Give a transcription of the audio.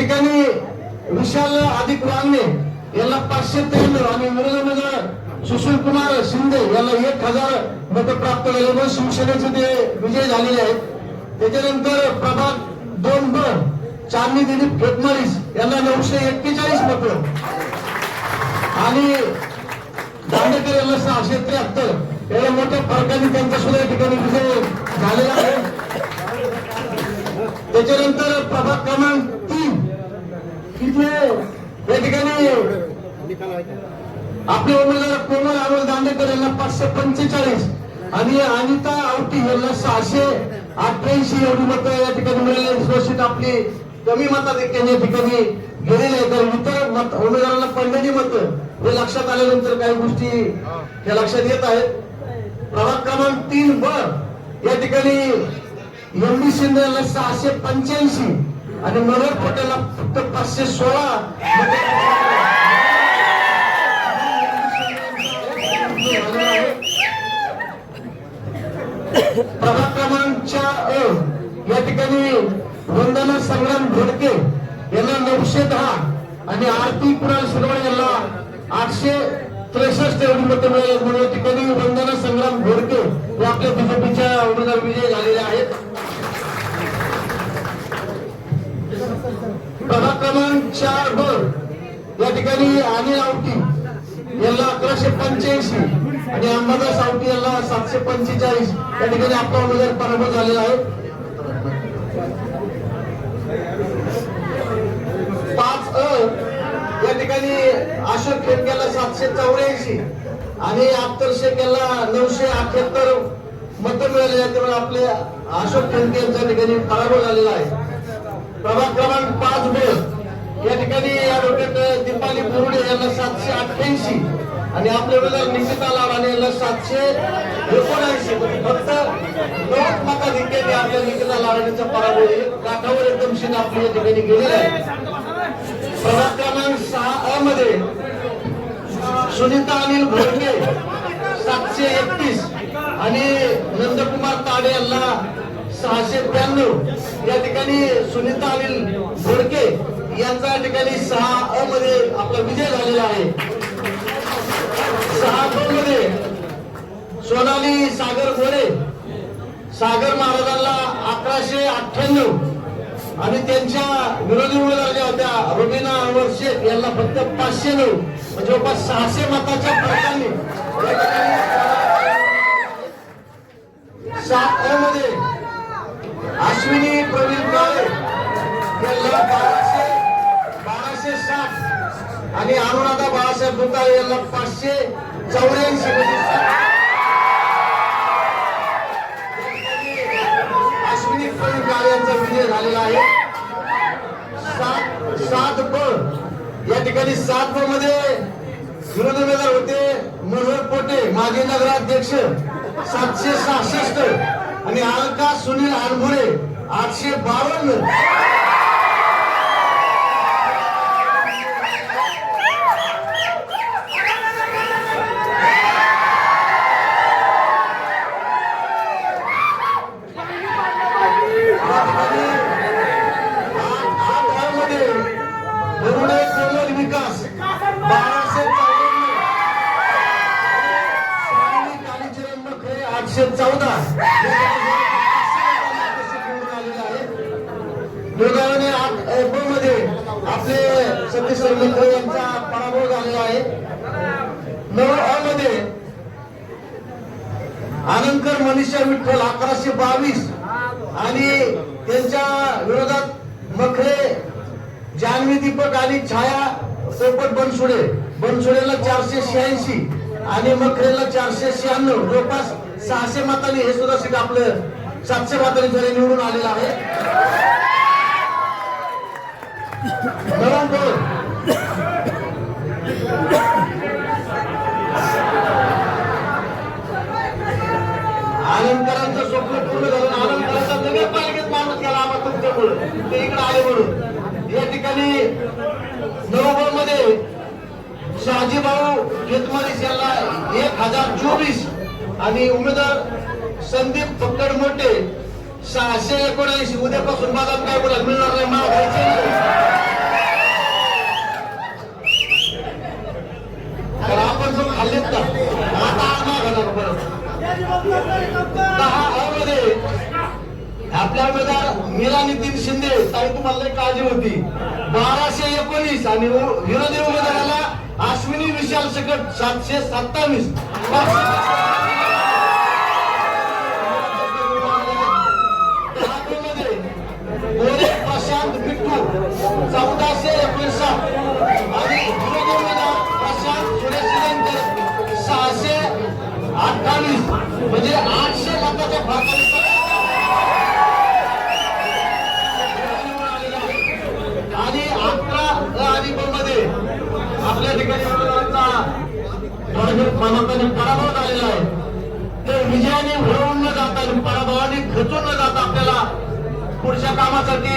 ठिकाणी विशाल अधिक वांगे याला 593 आणि विरोधी उमेदवार सुशील कुमार शिंदे याला 1000 मत प्राप्त झाल्यामुळे शिवसेनेचे ते विजय झालेले आहेत. त्याच्यानंतर प्रभाग 2 ब चांदणी दिलीप फेटमारीस यांना 941 मत आणि दांडेकर यांना 673 एवढ्या मोठ्या फरकाने त्यांचा सुद्धा या ठिकाणी विजय झालेला आहे. त्याच्यानंतर प्रभाग क्रमांक 3 तिथे या ठिकाणी आपले उमेदवार कोमल अमोल दांडेकर यांना 545 आणि अनिता आवटी यांना 688 एवढी मतं या ठिकाणी मिळाली. सुरक्षित आपली कमी मताधिक्याने या ठिकाणी गेलेले आहे. तर इतर उमेदवारांना पडलेली मतं हे लक्षात आल्यानंतर काही गोष्टी या लक्षात येत आहेत. प्रभाग क्रमांक 3 ब या ठिकाणी एम डी शिंदे यांना 685 आणि मनोहर पटेलला फक्त 516 प्रभाग क्रमांक 4 या ठिकाणी वंदना संग्राम घोडके यांना 910 आणि आरती कुणाल शिरवळ यांना 863 एवढी मतं मिळाली. म्हणून या ठिकाणी वंदना संग्राम घोडके हे आपल्या बीजेपीच्या उमेदवार विजय झालेले आहेत. प्रभाग क्रमांक 4 ब या ठिकाणी अनिल आवटी यांना 1185 आणि अंबादास आवटी यांना 745 या ठिकाणी आपला उमेदवार पराभूत झालेला आहे. 5 या ठिकाणी अशोक खेडकेला 784 आणि अख्तर शेख यांना 978 मतं मिळालेली आहेत. त्यामुळे आपले अशोक खेडके यांच्या ठिकाणी पराभव झालेला आहे. प्रभाग क्रमांक 5 ब या ठिकाणी ऍडव्होकेट दीपाली बोर्डे यांना 788 आणि आपले उमेदवार निकिता लावाने यांना 779 फक्त 9 मताधिक्याने आपल्या निकिता लावानेचा पराभव काठावर एकदम शिन आपली या ठिकाणी गेलेला आहे. प्रभाग क्रमांक 6 मध्ये सुनीता अनिल घोडके 731 आणि नंदकुमार ताडे यांना 692 या ठिकाणी सुनीता अनिल घोडके यांचा या ठिकाणी 6 मध्ये आपला विजय झालेला आहे. 6 ब मध्ये सोनाली सागर गोरे सागर महाराजांना 1198 आणि त्यांच्या विरोधी उमेदवार ज्या होत्या रुबीना अनवर शेख यांना फक्त 509 म्हणजे जवळपास 600 मताच्या फरकाने 7 मध्ये अश्विनी प्रवीण काळे यांना 1260 आणि अनुराधा बाळासाहेब दुकाळे यांना 584 अश्विनी प्रवीण काळे यांचा विजय झालेला आहे. 7 ब या ठिकाणी 7 ब मध्ये विरोधी उमेदवार होते मनोहर पोटे माजी नगराध्यक्ष 766 आणि अलका सुनील अनभुरे 852 विकास 814 दुर्गावणे 8 ब मध्ये आपले सतीश मित्र यांचा पराभव झालेला आहे. 9 अ मध्ये आनंदकर मनीषा विठ्ठल 1122 आणि त्यांच्या विरोधात मखरे जान्हवी दीपक आणि छाया पोपट बनसोडेला 486 आणि मखरेला 496 जवळपास 600 मतांनी हे सुद्धा सीट आपलं 700 मतांनी जरी निवडून आलेलं आहे. आनंदकरांचं स्वप्न पूर्ण झालं. आनंदकरांचा नगरपालिकेत माणूस गेला आम्हाला तुमच्यामुळे ते इकडे आले म्हणून. या ठिकाणी 9 ब मध्ये शहाजीभाऊ केतमारीस यांना 1024 आणि उमेदवार संदीप फक्कड मोठे 679. उद्यापासून बाजार काय बोला मिळणार नाही. खाल्लेत का आता मागणार परत 10 मध्ये आपल्या उमेदवार मीरा नितीन शिंदे ताई तुम्हाला लई काळजी होती 1219 आणि विरोधी उमेदवाराला अश्विनी विशाल सकट 727 प्रशांत बिट्टू 1459 आणि विरोधी उमेदवार प्रशांत सुरेश सिलेंकर 628 म्हणजे 800 मताच्या फरकाने आणि 11 आणि ब मध्ये आपल्या ठिकाणी मतांनी पराभव झालेला आहे तर विजयाने भरवून न जाता आणि पराभवाने खचून न जाता आपल्याला पुढच्या कामासाठी